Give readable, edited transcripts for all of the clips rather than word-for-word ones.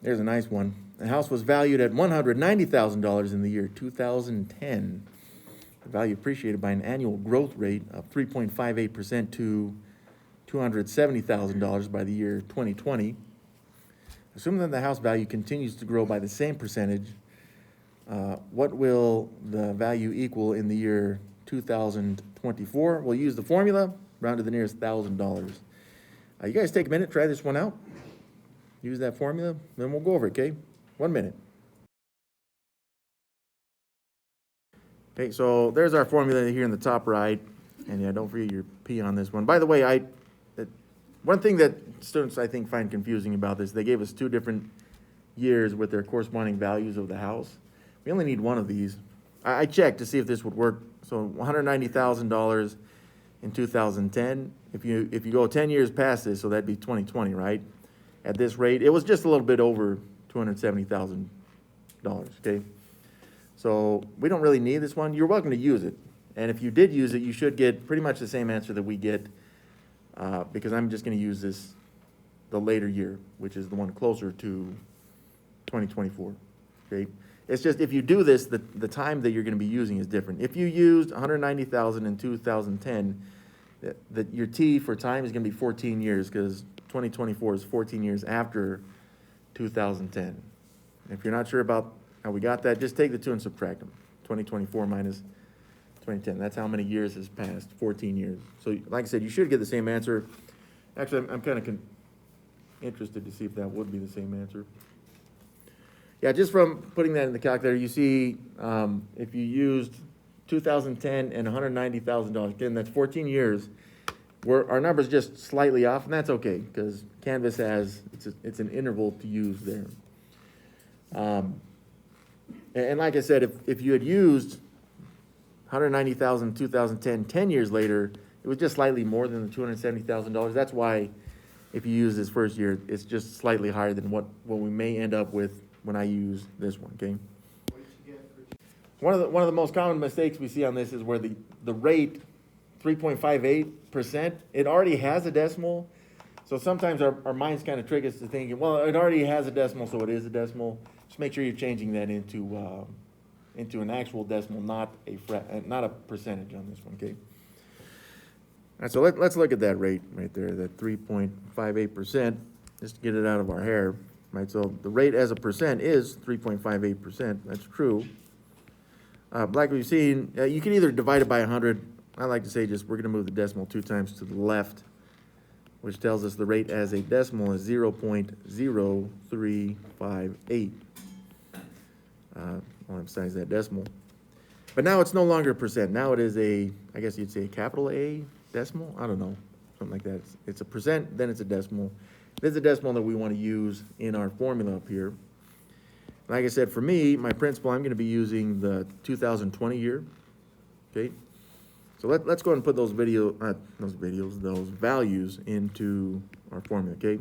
There's a nice one. The house was valued at $190,000 in the year 2010. The value appreciated by an annual growth rate of 3.58% to $270,000 by the year 2020. Assuming that the house value continues to grow by the same percentage, what will the value equal in the year 2024? We'll use the formula, round to the nearest $1,000. You guys take a minute, try this one out. Use that formula, then we'll go over it, okay? 1 minute. Okay, so there's our formula here in the top right. And yeah, don't forget your P on this one. By the way, one thing that students, I think, find confusing about this, they gave us 2 different years with their corresponding values of the house. We only need one of these. I checked to see if this would work. So $190,000 in 2010. If you go 10 years past this, so that'd be 2020, right? At this rate, it was just a little bit over $270,000, okay? So we don't really need this one. You're welcome to use it. And if you did use it, you should get pretty much the same answer that we get, because I'm just gonna use the later year, which is the one closer to 2024, okay? It's just, if you do this, the time that you're gonna be using is different. If you used 190,000 in 2010, your T for time is gonna be 14 years, because 2024 is 14 years after 2010. If you're not sure about how we got that, just take the 2 and subtract them. 2024 minus 2010. That's how many years has passed, 14 years. So like I said, you should get the same answer. Actually, I'm kind of interested to see if that would be the same answer. Yeah, just from putting that in the calculator, you see if you used 2010 and $190,000, again, that's 14 years. Our number's just slightly off, and that's okay, because Canvas has, it's an interval to use there. And like I said, if you had used 190,000 2010, 10 years later, it was just slightly more than the $270,000. That's why if you use this first year, it's just slightly higher than what we may end up with when I use this one, okay? One of the most common mistakes we see on this is where the rate, 3.58%, it already has a decimal. So sometimes our minds kind of trick us to thinking, well, it already has a decimal, so it is a decimal. Just make sure you're changing that into an actual decimal, not a percentage on this one, okay? All right, so let's look at that rate right there, that 3.58%, just to get it out of our hair, right? So the rate as a percent is 3.58%, that's true. Like we've seen, you can either divide it by 100. I like to say just we're gonna move the decimal 2 times to the left, which tells us the rate as a decimal is 0.0358. I'll emphasize that decimal. But now it's no longer a percent. Now it is I guess you'd say a capital A decimal? I don't know, something like that. It's a percent, then it's a decimal. This is a decimal that we want to use in our formula up here. Like I said, for me, my principal, I'm going to be using the 2020 year, okay? So let's go ahead and put those values into our formula, okay?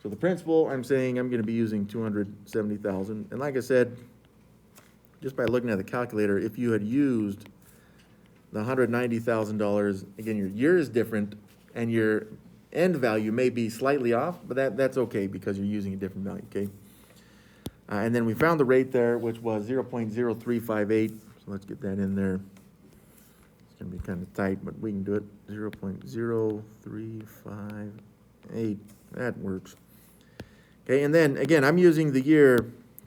So the principal, I'm saying I'm going to be using 270,000. And like I said, just by looking at the calculator, if you had used the $190,000, again, your year is different and your end value may be slightly off, but that's okay because you're using a different value, okay? And then we found the rate there, which was 0.0358. So let's get that in there. It's gonna be kind of tight, but we can do it. 0.0358, that works. Okay, and then again, I'm using the year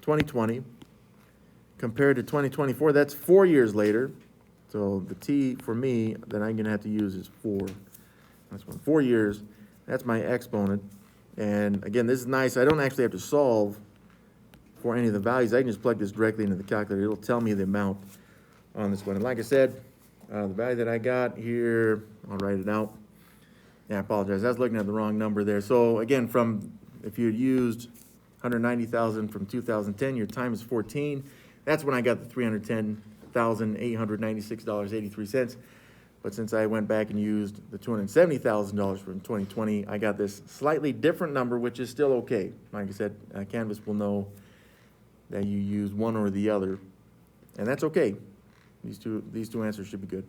2020 compared to 2024. That's 4 years later. So the T for me that I'm gonna have to use is 4. That's 4 years. That's my exponent. And again, this is nice. I don't actually have to solve for any of the values. I can just plug this directly into the calculator. It'll tell me the amount on this one. And like I said, the value that I got here, I'll write it out. Yeah, I apologize. I was looking at the wrong number there. So again, if you had used 190,000 from 2010, your time is 14. That's when I got the $310,896.83. But since I went back and used the $270,000 from 2020, I got this slightly different number, which is still okay. Like I said, Canvas will know that you use one or the other, and that's okay. These two answers should be good.